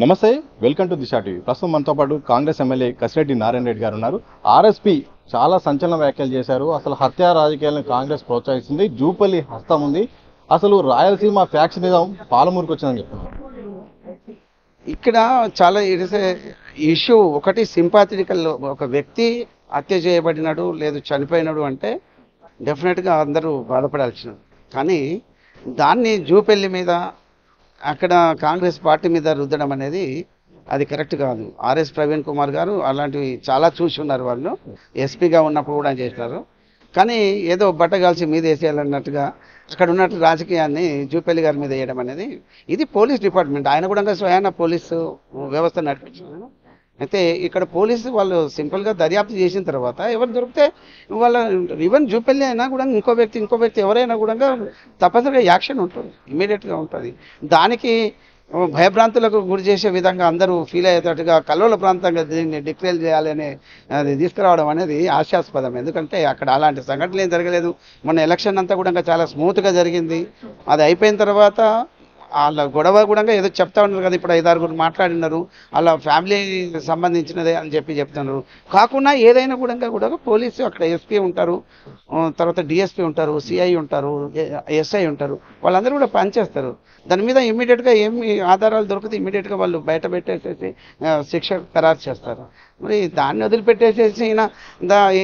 నమస్తే, welcome to Disha TV. ప్రస్తుతం మనతో పాటు కాంగ్రెస్ ఎమ్మెల్యే కసిరెడ్డి నారాయణ రెడ్డి గారు ఉన్నారు. ఆర్ఎస్పీ చాలా సంచలన వ్యాఖ్యలు చేశారు. అసలు హత్యా రాజకీయాలను కాంగ్రెస్ ప్రోత్సహిస్తుంది, జూపల్లి హస్తం ఉంది, అసలు రాయలసీమ ఫ్యాక్షనిజం పాలమూరుకు వచ్చిందని చెప్తున్నారు. ఇక్కడ చాలా ఇష్యూ ఒకటి సింపాథటికల్. ఒక వ్యక్తి హత్య చేయబడినాడు లేదు చనిపోయినాడు అంటే డెఫినెట్గా అందరూ బాధపడాల్సినది. కానీ దాన్ని జూపల్లి మీద అక్కడ కాంగ్రెస్ పార్టీ మీద రుద్దడం అనేది అది కరెక్ట్ కాదు. ఆర్ఎస్ ప్రవీణ్ కుమార్ గారు అలాంటివి చాలా చూసి ఉన్నారు. వాళ్ళు ఎస్పీగా ఉన్నప్పుడు కూడా చేస్తారు. కానీ ఏదో బట్టగాల్చి మీద వేసేయాలన్నట్టుగా అక్కడ ఉన్నట్టు రాజకీయాన్ని జూపల్లి గారి మీద వేయడం అనేది ఇది పోలీస్ డిపార్ట్మెంట్. ఆయన కూడా స్వయాన పోలీసు వ్యవస్థ నడిపించారు. అయితే ఇక్కడ పోలీసు వాళ్ళు సింపుల్గా దర్యాప్తు చేసిన తర్వాత ఎవరు దొరికితే వాళ్ళ ఈవెన్ జూపల్లి అయినా కూడా ఇంకో వ్యక్తి ఎవరైనా కూడా తప్పనిసరిగా యాక్షన్ ఉంటుంది, ఇమీడియట్గా ఉంటుంది. దానికి భయభ్రాంతులకు గురి చేసే విధంగా అందరూ ఫీల్ అయ్యేటట్టుగా కల్లోల ప్రాంతంగా దీన్ని డిక్లేర్ చేయాలని అది తీసుకురావడం అనేది హాస్యాస్పదం. ఎందుకంటే అక్కడ అలాంటి సంఘటనలు ఏం జరగలేదు. మొన్న ఎలక్షన్ అంతా కూడా చాలా స్మూత్గా జరిగింది. అది అయిపోయిన తర్వాత వాళ్ళ గొడవ కూడా ఏదో చెప్తా ఉన్నారు కదా, ఇప్పుడు 5-6 మాట్లాడినారు వాళ్ళ ఫ్యామిలీ సంబంధించినదే అని చెప్తున్నారు. కాకుండా ఏదైనా కూడా పోలీసు అక్కడ ఎస్పీ ఉంటారు, తర్వాత డిఎస్పీ ఉంటారు, సిఐ ఉంటారు, ఎస్ఐ ఉంటారు, వాళ్ళందరూ కూడా పనిచేస్తారు. దాని మీద ఇమ్మీడియట్గా ఏమి ఆధారాలు దొరికితే ఇమ్మీడియట్గా వాళ్ళు బయట పెట్టేసేసి శిక్ష ఖరారు చేస్తారు. మరి దాన్ని వదిలిపెట్టేసేసి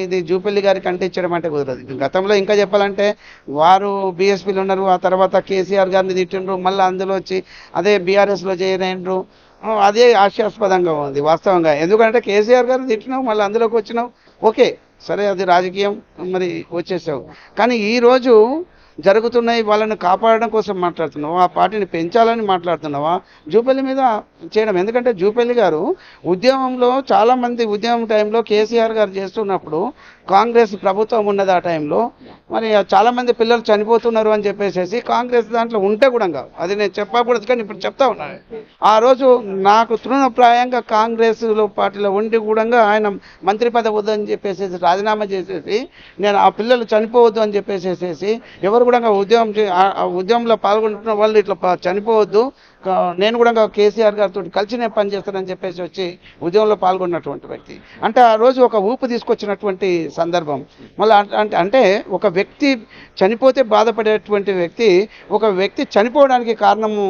ఇది జూపల్లి గారికి అంటించడం అంటే కుదరదు. గతంలో ఇంకా చెప్పాలంటే వారు బీఎస్పీలు ఉన్నారు, ఆ తర్వాత కేసీఆర్ గారిని తిట్టిండ్రు, మళ్ళీ అందులో వచ్చి అదే బీఆర్ఎస్లో చేరినరు. అదే హాస్యాస్పదంగా ఉంది వాస్తవంగా. ఎందుకంటే కేసీఆర్ గారిని తిట్టినావు, మళ్ళీ అందులోకి వచ్చినావు, ఓకే సరే అది రాజకీయం, మరి వచ్చేసావు. కానీ ఈరోజు జరుగుతున్నాయి వాళ్ళని కాపాడడం కోసం మాట్లాడుతున్నావా, ఆ పార్టీని పెంచాలని మాట్లాడుతున్నావా, జూపల్లి మీద చేయడం? ఎందుకంటే జూపల్లి గారు ఉద్యమంలో చాలామంది ఉద్యమం టైంలో కేసీఆర్ గారు చేస్తున్నప్పుడు కాంగ్రెస్ ప్రభుత్వం ఉన్నది. ఆ టైంలో మరి చాలామంది పిల్లలు చనిపోతున్నారు అని చెప్పేసి కాంగ్రెస్ దాంట్లో ఉంటే కూడా అది నేను చెప్పకూడదు, కానీ ఇప్పుడు చెప్తా ఉన్నాను. ఆ రోజు నాకు తృణప్రాయంగా కాంగ్రెస్లో పార్టీలో ఉండి కూడా ఆయన మంత్రి పదవి వద్దని చెప్పేసి రాజీనామా చేసేసి నేను ఆ పిల్లలు చనిపోవద్దు అని చెప్పేసేసి ఎవరు కూడా ఉద్యమంలో పాల్గొంటున్న వాళ్ళు ఇట్లా చనిపోవద్దు, నేను కూడా కేసీఆర్ గారితో కలిసి నేను పనిచేస్తానని చెప్పేసి వచ్చి ఉద్యమంలో పాల్గొన్నటువంటి వ్యక్తి. అంటే ఆ రోజు ఒక ఊపు తీసుకొచ్చినటువంటి సందర్భం. మళ్ళీ అంటే ఒక వ్యక్తి చనిపోతే బాధపడేటువంటి వ్యక్తి, ఒక వ్యక్తి చనిపోవడానికి కారణము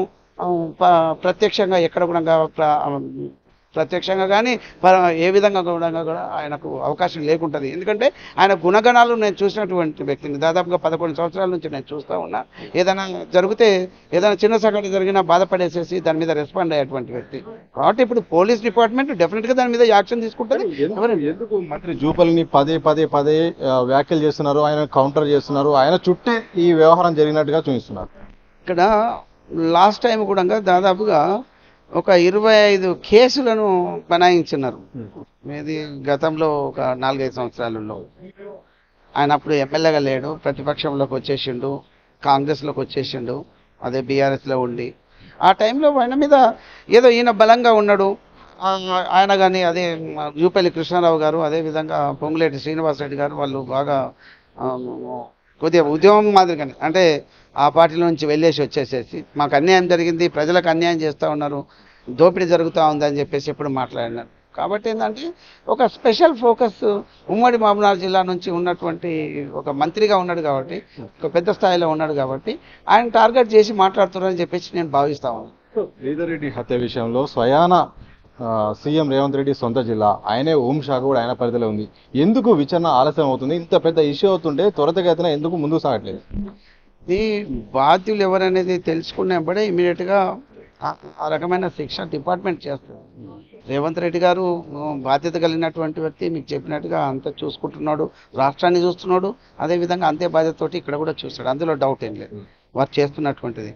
ప్రత్యక్షంగా ఎక్కడ కూడా ప్రత్యక్షంగా కానీ ఏ విధంగా కూడా ఆయనకు అవకాశం లేకుంటుంది. ఎందుకంటే ఆయన గుణగణాలు నేను చూసినటువంటి వ్యక్తిని దాదాపుగా 11 సంవత్సరాల నుంచి నేను చూస్తూ ఉన్నా. ఏదైనా జరిగితే ఏదైనా చిన్న సంఘటన జరిగినా బాధపడేసేసి దాని మీద రెస్పాండ్ అయ్యేటువంటి వ్యక్తి. కాబట్టి ఇప్పుడు పోలీస్ డిపార్ట్మెంట్ డెఫినెట్గా దాని మీద యాక్షన్ తీసుకుంటుంది. ఎందుకు మంత్రి జూపల్లిని పదే వ్యాఖ్యలు చేస్తున్నారు, ఆయన కౌంటర్ చేస్తున్నారు, ఆయన చుట్టే ఈ వ్యవహారం జరిగినట్టుగా చూపిస్తున్నారు. ఇక్కడ లాస్ట్ టైం కూడా దాదాపుగా ఒక 25 కేసులను బనాయించున్నారు. ఇది గతంలో ఒక 4-5 సంవత్సరాలలో. ఆయన అప్పుడు ఎమ్మెల్యేగా లేడు, ప్రతిపక్షంలోకి వచ్చేసిండు, కాంగ్రెస్లోకి వచ్చేసిండు, అదే బీఆర్ఎస్లో ఉండి. ఆ టైంలో ఆయన మీద ఏదో ఈయన బలంగా ఉన్నాడు ఆయన. కానీ అదే జూపల్లి కృష్ణారావు గారు, అదేవిధంగా పొంగులేటి శ్రీనివాసరెడ్డి గారు వాళ్ళు బాగా కొద్దిగా ఉద్యమం మాదిరిగానే అంటే ఆ పార్టీలో నుంచి వెళ్ళేసి వచ్చేసేసి మాకు అన్యాయం జరిగింది, ప్రజలకు అన్యాయం చేస్తూ ఉన్నారు, దోపిడీ జరుగుతూ ఉందని చెప్పేసి ఎప్పుడు మాట్లాడినారు. కాబట్టి ఏంటంటే ఒక స్పెషల్ ఫోకస్ ఉమ్మడి మహబూబ్నగర్ జిల్లా నుంచి ఉన్నటువంటి ఒక మంత్రిగా ఉన్నాడు కాబట్టి, ఒక పెద్ద స్థాయిలో ఉన్నాడు కాబట్టి ఆయన టార్గెట్ చేసి మాట్లాడుతున్నారని చెప్పేసి నేను భావిస్తా ఉన్నాను. శ్రీధర్ రెడ్డి హత్య విషయంలో స్వయాన సీఎం రేవంత్ రెడ్డి సొంత జిల్లా, ఆయనే హోంశాఖ కూడా ఆయన పరిధిలో ఉంది. ఎందుకు విచారణ ఆలస్యం అవుతుంది? ఇంత పెద్ద ఇష్యూ అవుతుంటే త్వరితగతిన ఎందుకు ముందుకు సాగట్లేదు? ఈ బాధ్యులు ఎవరనేది తెలుసుకున్నప్పుడే ఇమీడియట్గా ఆ రకమైన శిక్ష డిపార్ట్మెంట్ చేస్తుంది. రేవంత్ రెడ్డి గారు బాధ్యత కలిగినటువంటి వ్యక్తి, మీకు చెప్పినట్టుగా అంత చూసుకుంటున్నాడు, రాష్ట్రాన్ని చూస్తున్నాడు, అదేవిధంగా అంతే బాధ్యతతోటి ఇక్కడ కూడా చూస్తాడు, అందులో డౌట్ ఏం లేదు వారు చేస్తున్నటువంటిది.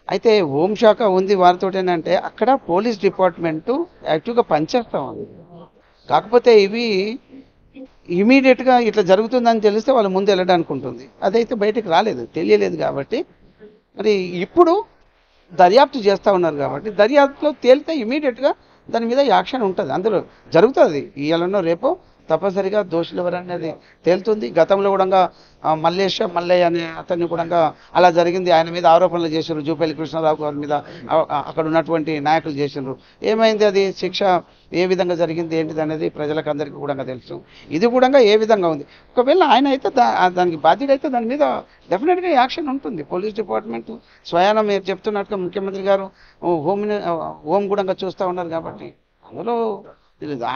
అయితే హోంశాఖ ఉంది వారితో ఏంటంటే అక్కడ పోలీస్ డిపార్ట్మెంటు యాక్టివ్గా పనిచేస్తూ ఉంది. కాకపోతే ఇవి ఇమీడియట్గా ఇట్లా జరుగుతుందని తెలిస్తే వాళ్ళు ముందు వెళ్ళడానికి ఉంటుంది. అదైతే బయటకు రాలేదు, తెలియలేదు. కాబట్టి మరి ఇప్పుడు దర్యాప్తు చేస్తూ ఉన్నారు కాబట్టి దర్యాప్తులో తేలితే ఇమీడియట్గా దాని మీద యాక్షన్ ఉంటుంది, అందులో జరుగుతుంది. ఇవాళనో రేపో తప్పనిసరిగా దోషులు ఎవరనేది తేలుతుంది. గతంలో కూడా మల్లయ్య అనే అతన్ని కూడా అలా జరిగింది. ఆయన మీద ఆరోపణలు చేశారు, జూపల్లి కృష్ణారావు గారి మీద అక్కడ ఉన్నటువంటి నాయకులు చేసినారు. ఏమైంది, అది శిక్ష ఏ విధంగా జరిగింది ఏంటిది అనేది ప్రజలకు అందరికీ కూడా తెలుసు. ఇది కూడా ఏ విధంగా ఉంది. ఒకవేళ ఆయన అయితే దానికి బాధ్యత అయితే దాని మీద డెఫినెట్గా యాక్షన్ ఉంటుంది. పోలీస్ డిపార్ట్మెంట్ స్వయాన మీరు చెప్తున్నట్టుగా ముఖ్యమంత్రి గారు హోమ్ కూడా చూస్తూ ఉన్నారు. కాబట్టి అందులో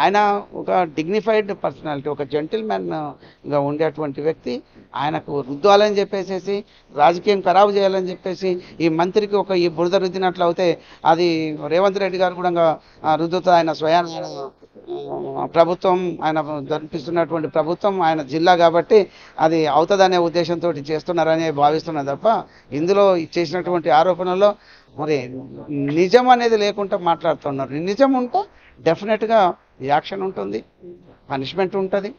ఆయన ఒక డిగ్నిఫైడ్ పర్సనాలిటీ, ఒక జెంటిల్మెన్గా ఉండేటువంటి వ్యక్తి. ఆయనకు రుద్దాలని చెప్పేసి, రాజకీయం ఖరాబు చేయాలని చెప్పేసి ఈ మంత్రికి ఈ బురద రుద్దినట్లు అవుతే అది రేవంత్ రెడ్డి గారు కూడా రుద్దుతో ఆయన స్వయాన ప్రభుత్వం, ఆయన జరిపిస్తున్నటువంటి ప్రభుత్వం ఆయన జిల్లా కాబట్టి అది అవుతుందనే ఉద్దేశంతో చేస్తున్నారని భావిస్తున్నా తప్ప ఇందులో చేసినటువంటి ఆరోపణలో మరి నిజం అనేది లేకుండా మాట్లాడుతున్నారు. నిజం ఉంటే డెఫినెట్గా యాక్షన్ ఉంటుంది, పనిష్మెంట్ ఉంటుంది,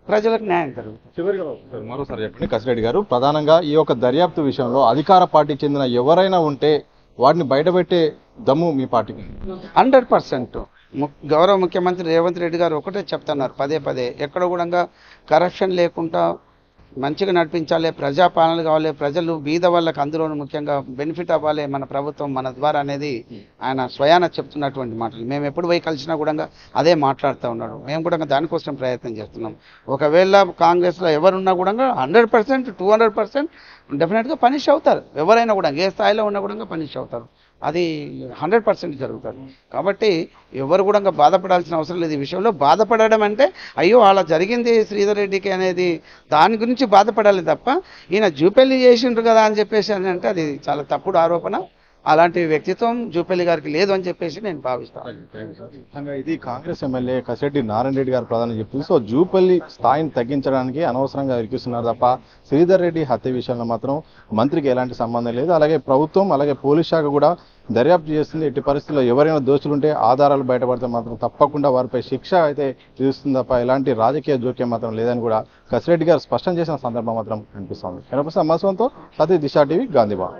ప్రజలకు న్యాయం జరుగుతుంది. చివరిగా మరోసారి చెప్పండి కసిరెడ్డి గారు, ప్రధానంగా ఈ యొక్క దర్యాప్తు విషయంలో అధికార పార్టీ చెందిన ఎవరైనా ఉంటే వాటిని బయటపెట్టే దమ్ము మీ పార్టీకి? 100%. గౌరవ ముఖ్యమంత్రి రేవంత్ రెడ్డి గారు ఒకటే చెప్తున్నారు పదే, ఎక్కడ కూడా కరప్షన్ లేకుండా మంచిగా నడిపించాలి, ప్రజాపాలన కావాలి, ప్రజలు బీద వాళ్ళకి అందులోనూ ముఖ్యంగా బెనిఫిట్ అవ్వాలి మన ప్రభుత్వం మన ద్వారా అనేది ఆయన స్వయాన చెప్తున్నటువంటి మాటలు. మేము ఎప్పుడు పోయి కలిసినా కూడా అదే మాట్లాడుతూ ఉన్నాడు. మేము కూడా దానికోసం ప్రయత్నం చేస్తున్నాం. ఒకవేళ కాంగ్రెస్లో ఎవరున్నా కూడా 100%, 200% డెఫినెట్గా పనిష్ అవుతారు. ఎవరైనా కూడా ఏ స్థాయిలో ఉన్నా కూడా పనిష్ అవుతారు. అది 100% జరుగుతుంది. కాబట్టి ఎవరు కూడా బాధపడాల్సిన అవసరం లేదు. ఈ విషయంలో బాధపడడం అంటే అయ్యో అలా జరిగింది శ్రీధర్ రెడ్డికి అనేది దాని గురించి బాధపడాలి తప్ప ఈయన జూపల్లి చేసిండ్రు కదా అని చెప్పేసి అని అంటే అది చాలా తప్పుడు ఆరోపణ. అలాంటి వ్యక్తిత్వం జూపల్లి గారికి లేదు అని చెప్పేసి నేను భావిస్తాను. ఇది కాంగ్రెస్ ఎమ్మెల్యే కసిరెడ్డి నారాయణ రెడ్డి గారు ప్రధాని చెప్పింది. సో జూపల్లి స్థాయిని తగ్గించడానికి అనవసరంగా ఇరికిస్తున్నారు తప్ప శ్రీధర్ రెడ్డి హత్య విషయంలో మాత్రం మంత్రికి ఎలాంటి సంబంధం లేదు. అలాగే ప్రభుత్వం అలాగే పోలీస్ శాఖ కూడా దర్యాప్తు చేస్తుంది. ఎట్టి పరిస్థితుల్లో ఎవరైనా దోషులుంటే ఆధారాలు బయటపడితే మాత్రం తప్పకుండా వారిపై శిక్ష అయితే విధిస్తుంది తప్ప ఎలాంటి రాజకీయ జోక్యం మాత్రం లేదని కూడా కసిరెడ్డి గారు స్పష్టం చేసిన సందర్భం మాత్రం కనిపిస్తోంది. కనిపిస్తున్న మసవంతో సతీ దిశ టీవీ గాంధీబాగ్.